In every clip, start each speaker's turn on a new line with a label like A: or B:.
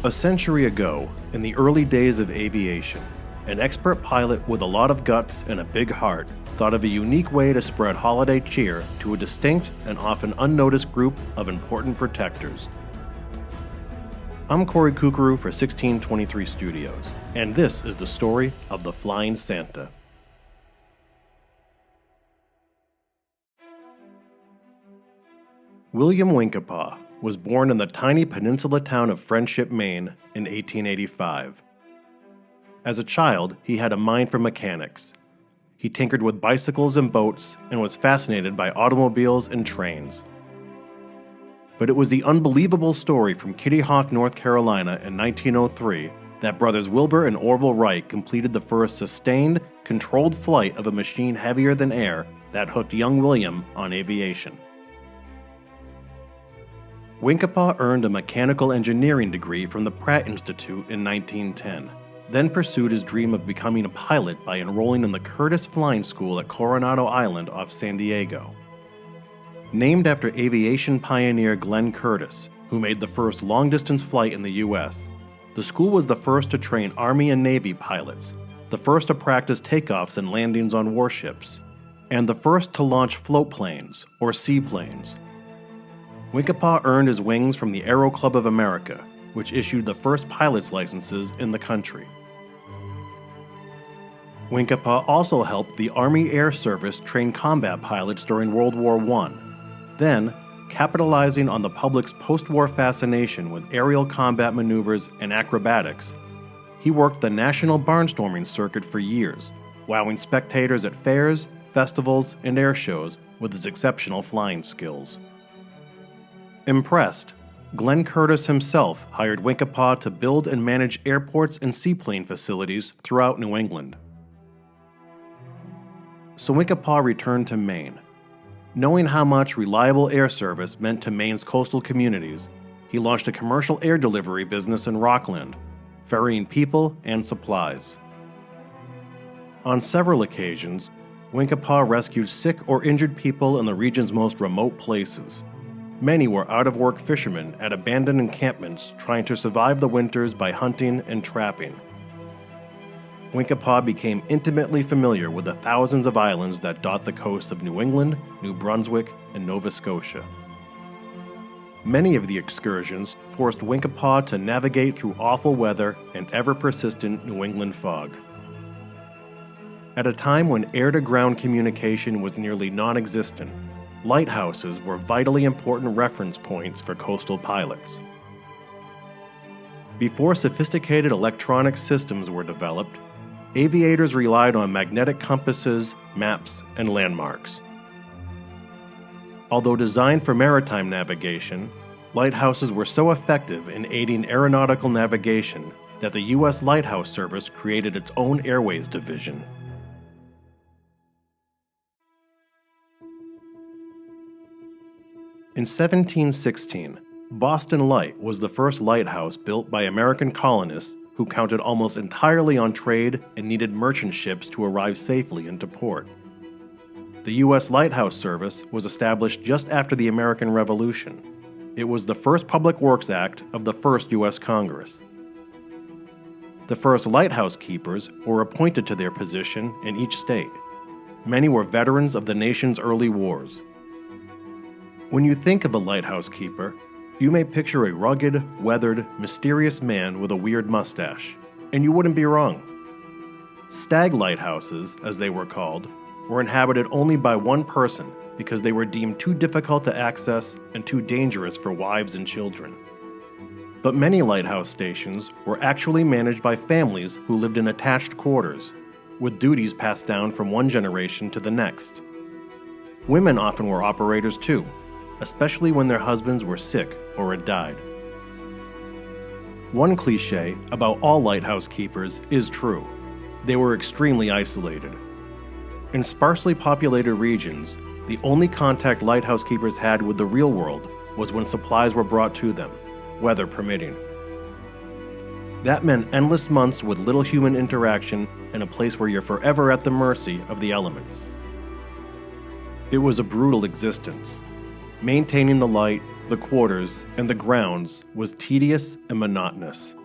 A: A century ago, in the early days of aviation, an expert pilot with a lot of guts and a big heart thought of a unique way to spread holiday cheer to a distinct and often unnoticed group of important protectors. I'm Kory Curcuru for 1623 Studios, and this is the story of the Flying Santa. William Winkapaw was born in the tiny peninsula town of Friendship, Maine in 1885. As a child, he had a mind for mechanics. He tinkered with bicycles and boats and was fascinated by automobiles and trains. But it was the unbelievable story from Kitty Hawk, North Carolina in 1903 that brothers Wilbur and Orville Wright completed the first sustained, controlled flight of a machine heavier than air that hooked young William on aviation. Winkapaw earned a mechanical engineering degree from the Pratt Institute in 1910, then pursued his dream of becoming a pilot by enrolling in the Curtiss Flying School at Coronado Island off San Diego. Named after aviation pioneer Glenn Curtiss, who made the first long-distance flight in the U.S., the school was the first to train Army and Navy pilots, the first to practice takeoffs and landings on warships, and the first to launch floatplanes, or seaplanes. Winkapaw earned his wings from the Aero Club of America, which issued the first pilot's licenses in the country. Winkapaw also helped the Army Air Service train combat pilots during World War I. Then, capitalizing on the public's post-war fascination with aerial combat maneuvers and acrobatics, he worked the national barnstorming circuit for years, wowing spectators at fairs, festivals, and air shows with his exceptional flying skills. Impressed, Glenn Curtiss himself hired Winkapaw to build and manage airports and seaplane facilities throughout New England. So Winkapaw returned to Maine. Knowing how much reliable air service meant to Maine's coastal communities, he launched a commercial air delivery business in Rockland, ferrying people and supplies. On several occasions, Winkapaw rescued sick or injured people in the region's most remote places. Many were out-of-work fishermen at abandoned encampments trying to survive the winters by hunting and trapping. Winkapaw became intimately familiar with the thousands of islands that dot the coasts of New England, New Brunswick, and Nova Scotia. Many of the excursions forced Winkapaw to navigate through awful weather and ever-persistent New England fog. At a time when air-to-ground communication was nearly non-existent, lighthouses were vitally important reference points for coastal pilots. Before sophisticated electronic systems were developed, aviators relied on magnetic compasses, maps, and landmarks. Although designed for maritime navigation, lighthouses were so effective in aiding aeronautical navigation that the U.S. Lighthouse Service created its own airways division. In 1716, Boston Light was the first lighthouse built by American colonists who counted almost entirely on trade and needed merchant ships to arrive safely into port. The U.S. Lighthouse Service was established just after the American Revolution. It was the first Public Works Act of the first U.S. Congress. The first lighthouse keepers were appointed to their position in each state. Many were veterans of the nation's early wars. When you think of a lighthouse keeper, you may picture a rugged, weathered, mysterious man with a weird mustache, and you wouldn't be wrong. Stag lighthouses, as they were called, were inhabited only by one person because they were deemed too difficult to access and too dangerous for wives and children. But many lighthouse stations were actually managed by families who lived in attached quarters, with duties passed down from one generation to the next. Women often were operators too, especially when their husbands were sick or had died. One cliché about all lighthouse keepers is true. They were extremely isolated. In sparsely populated regions, the only contact lighthouse keepers had with the real world was when supplies were brought to them, weather permitting. That meant endless months with little human interaction in a place where you're forever at the mercy of the elements. It was a brutal existence. Maintaining the light, the quarters, and the grounds was tedious and monotonous.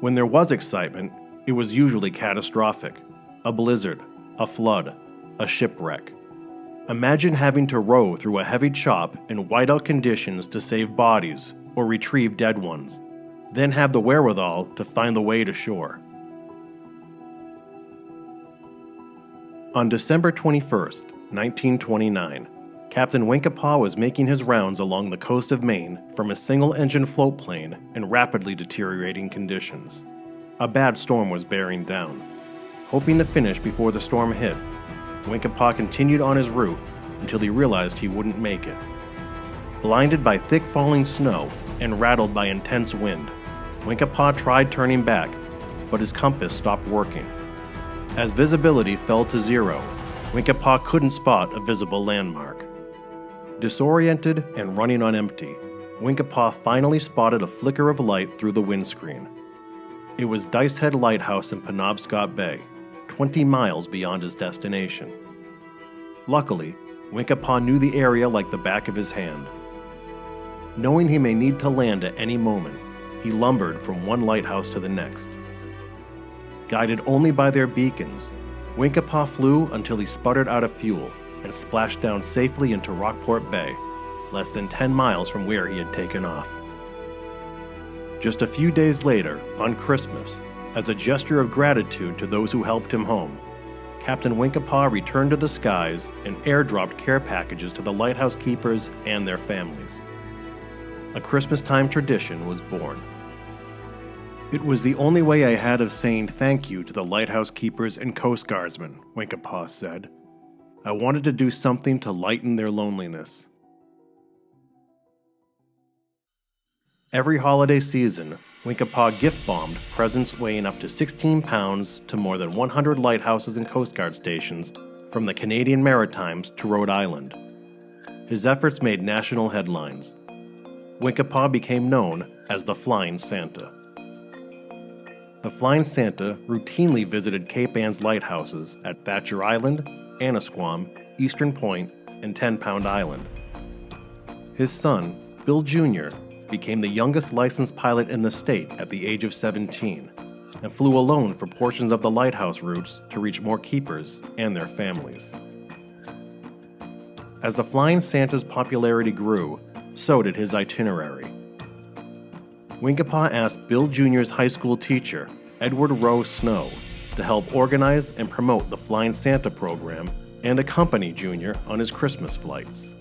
A: When there was excitement, it was usually catastrophic: a blizzard, a flood, a shipwreck. Imagine having to row through a heavy chop in whiteout conditions to save bodies or retrieve dead ones, then have the wherewithal to find the way to shore. On December 21st, 1929, Captain Winkapaw was making his rounds along the coast of Maine from a single-engine floatplane in rapidly deteriorating conditions. A bad storm was bearing down. Hoping to finish before the storm hit, Winkapaw continued on his route until he realized he wouldn't make it. Blinded by thick falling snow and rattled by intense wind, Winkapaw tried turning back, but his compass stopped working. As visibility fell to zero, Winkapaw couldn't spot a visible landmark. Disoriented and running on empty, Winkapaw finally spotted a flicker of light through the windscreen. It was Dicehead Lighthouse in Penobscot Bay, 20 miles beyond his destination. Luckily, Winkapaw knew the area like the back of his hand. Knowing he may need to land at any moment, he lumbered from one lighthouse to the next. Guided only by their beacons, Winkapaw flew until he sputtered out of fuel and splashed down safely into Rockport Bay, less than 10 miles from where he had taken off. Just a few days later, on Christmas, as a gesture of gratitude to those who helped him home, Captain Winkapaw returned to the skies and airdropped care packages to the lighthouse keepers and their families. A Christmas-time tradition was born. It was the only way I had of saying thank you to the lighthouse keepers and coast guardsmen, Winkapaw said. I wanted to do something to lighten their loneliness. Every holiday season, Winkapaw gift-bombed presents weighing up to 16 pounds to more than 100 lighthouses and Coast Guard stations from the Canadian Maritimes to Rhode Island. His efforts made national headlines. Winkapaw became known as the Flying Santa. The Flying Santa routinely visited Cape Anne's lighthouses at Thatcher Island, Annisquam, Eastern Point, and 10-Pound Island. His son, Bill Jr., became the youngest licensed pilot in the state at the age of 17, and flew alone for portions of the lighthouse routes to reach more keepers and their families. As the Flying Santa's popularity grew, so did his itinerary. Winkapaw asked Bill Jr.'s high school teacher, Edward Rowe Snow, to help organize and promote the Flying Santa program and accompany Jr. on his Christmas flights.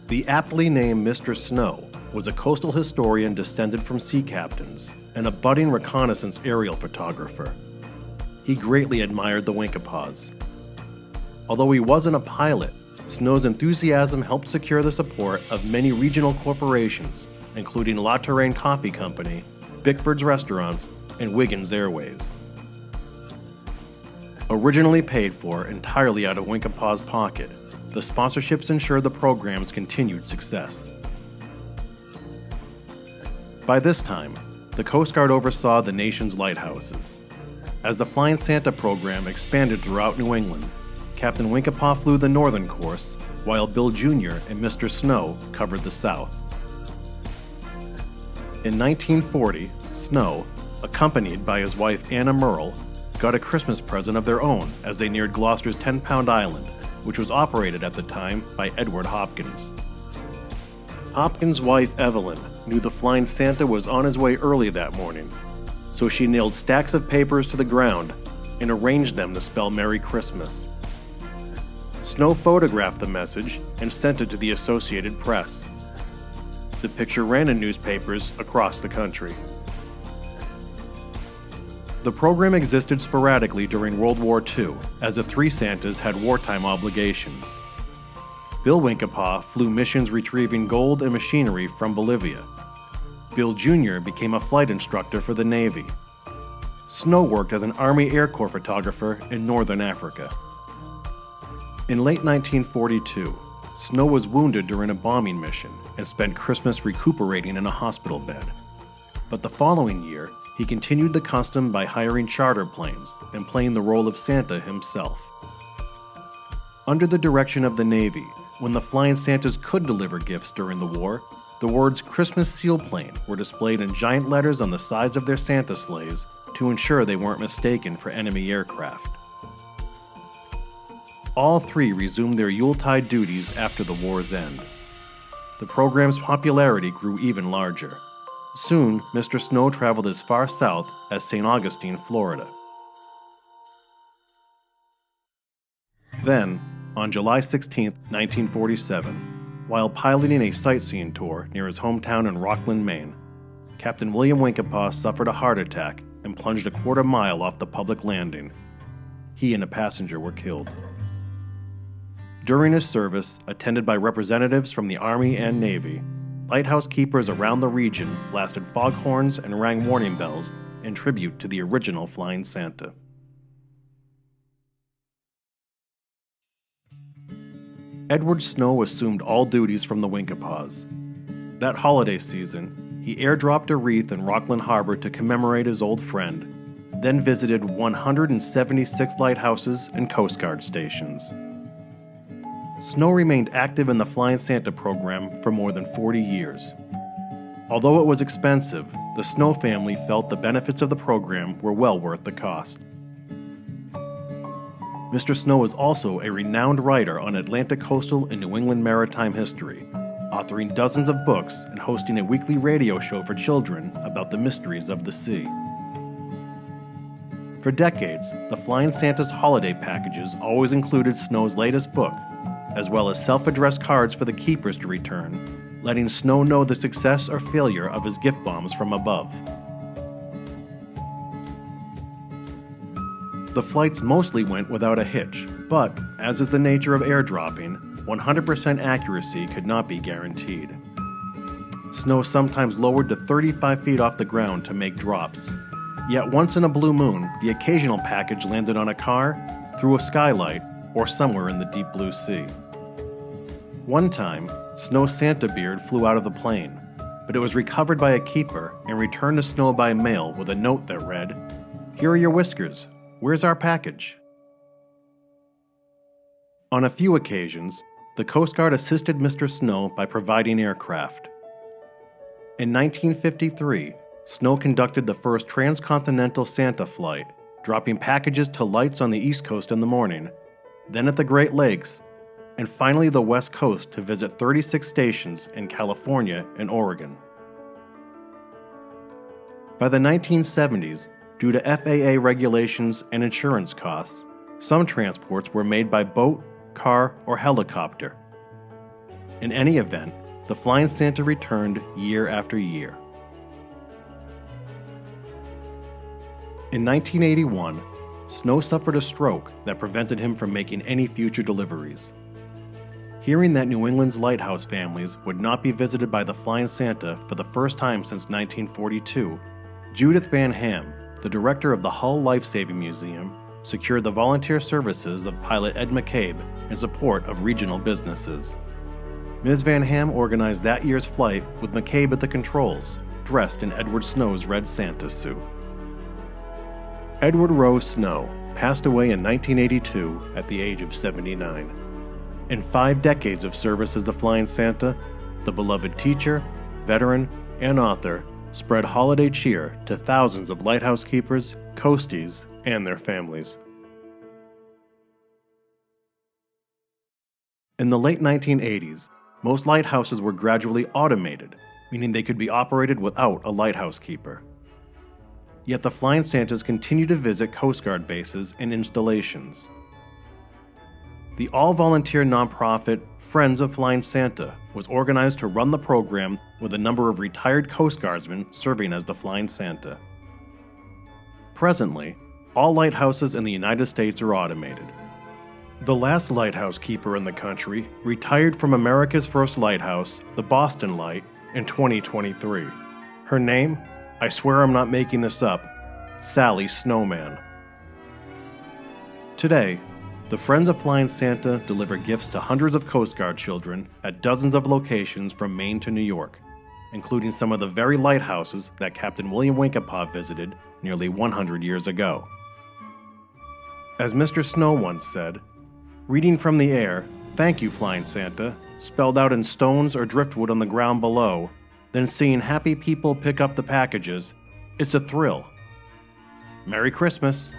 A: The aptly named Mr. Snow was a coastal historian descended from sea captains and a budding reconnaissance aerial photographer. He greatly admired the Winkapaws. Although he wasn't a pilot, Snow's enthusiasm helped secure the support of many regional corporations, including La Touraine Coffee Company, Bickford's Restaurants, and Wiggins Airways. Originally paid for entirely out of Winkapaw's pocket, the sponsorships ensured the program's continued success. By this time, the Coast Guard oversaw the nation's lighthouses. As the Flying Santa program expanded throughout New England, Captain Winkapaw flew the northern course, while Bill Jr. and Mr. Snow covered the south. In 1940, Snow, accompanied by his wife Anna Merle, got a Christmas present of their own as they neared Gloucester's 10-Pound Island, which was operated at the time by Edward Hopkins. Hopkins' wife Evelyn knew the Flying Santa was on his way early that morning, so she nailed stacks of papers to the ground and arranged them to spell Merry Christmas. Snow photographed the message and sent it to the Associated Press. The picture ran in newspapers across the country. The program existed sporadically during World War II, as the three Santas had wartime obligations. Bill Winkapaw flew missions retrieving gold and machinery from Bolivia. Bill Jr. became a flight instructor for the Navy. Snow worked as an Army Air Corps photographer in northern Africa. In late 1942, Snow was wounded during a bombing mission and spent Christmas recuperating in a hospital bed. But the following year, he continued the custom by hiring charter planes and playing the role of Santa himself. Under the direction of the Navy, when the Flying Santas could deliver gifts during the war, the words Christmas Sealplane were displayed in giant letters on the sides of their Santa sleighs to ensure they weren't mistaken for enemy aircraft. All three resumed their Yuletide duties after the war's end. The program's popularity grew even larger. Soon, Mr. Snow traveled as far south as St. Augustine, Florida. Then, on July 16, 1947, while piloting a sightseeing tour near his hometown in Rockland, Maine, Captain William Winkepaw suffered a heart attack and plunged a quarter-mile off the public landing. He and a passenger were killed. During his service, attended by representatives from the Army and Navy, lighthouse keepers around the region blasted foghorns and rang warning bells in tribute to the original Flying Santa. Edward Snow assumed all duties from the Winkepaws. That holiday season, he airdropped a wreath in Rockland Harbor to commemorate his old friend, then visited 176 lighthouses and Coast Guard stations. Snow remained active in the Flying Santa program for more than 40 years. Although it was expensive, the Snow family felt the benefits of the program were well worth the cost. Mr. Snow is also a renowned writer on Atlantic coastal and New England maritime history, authoring dozens of books and hosting a weekly radio show for children about the mysteries of the sea. For decades, the Flying Santa's holiday packages always included Snow's latest book, as well as self-addressed cards for the keepers to return, letting Snow know the success or failure of his gift bombs from above. The flights mostly went without a hitch, but, as is the nature of airdropping, 100% accuracy could not be guaranteed. Snow sometimes lowered to 35 feet off the ground to make drops. Yet once in a blue moon, the occasional package landed on a car, through a skylight, or somewhere in the deep blue sea. One time, Snow's Santa beard flew out of the plane, but it was recovered by a keeper and returned to Snow by mail with a note that read, "Here are your whiskers. Where's our package?" On a few occasions, the Coast Guard assisted Mr. Snow by providing aircraft. In 1953, Snow conducted the first transcontinental Santa flight, dropping packages to lights on the East Coast in the morning, then at the Great Lakes, and finally the West Coast to visit 36 stations in California and Oregon. By the 1970s, due to FAA regulations and insurance costs, some transports were made by boat, car, or helicopter. In any event, the Flying Santa returned year after year. In 1981, Snow suffered a stroke that prevented him from making any future deliveries. Hearing that New England's lighthouse families would not be visited by the Flying Santa for the first time since 1942, Judith Van Ham, the director of the Hull Life-Saving Museum, secured the volunteer services of pilot Ed McCabe in support of regional businesses. Ms. Van Ham organized that year's flight with McCabe at the controls, dressed in Edward Snow's red Santa suit. Edward Rose Snow passed away in 1982 at the age of 79. In 5 decades of service as the Flying Santa, the beloved teacher, veteran, and author spread holiday cheer to thousands of lighthouse keepers, coasties, and their families. In the late 1980s, most lighthouses were gradually automated, meaning they could be operated without a lighthouse keeper. Yet the Flying Santas continue to visit Coast Guard bases and installations. The all-volunteer nonprofit Friends of Flying Santa was organized to run the program with a number of retired Coast Guardsmen serving as the Flying Santa. Presently, all lighthouses in the United States are automated. The last lighthouse keeper in the country retired from America's first lighthouse, the Boston Light, in 2023. Her name? I swear I'm not making this up. Sally Snowman. Today, the Friends of Flying Santa deliver gifts to hundreds of Coast Guard children at dozens of locations from Maine to New York, including some of the very lighthouses that Captain William Winkepaw visited nearly 100 years ago. As Mr. Snow once said, reading from the air, "Thank you, Flying Santa," spelled out in stones or driftwood on the ground below, then seeing happy people pick up the packages. It's a thrill. Merry Christmas!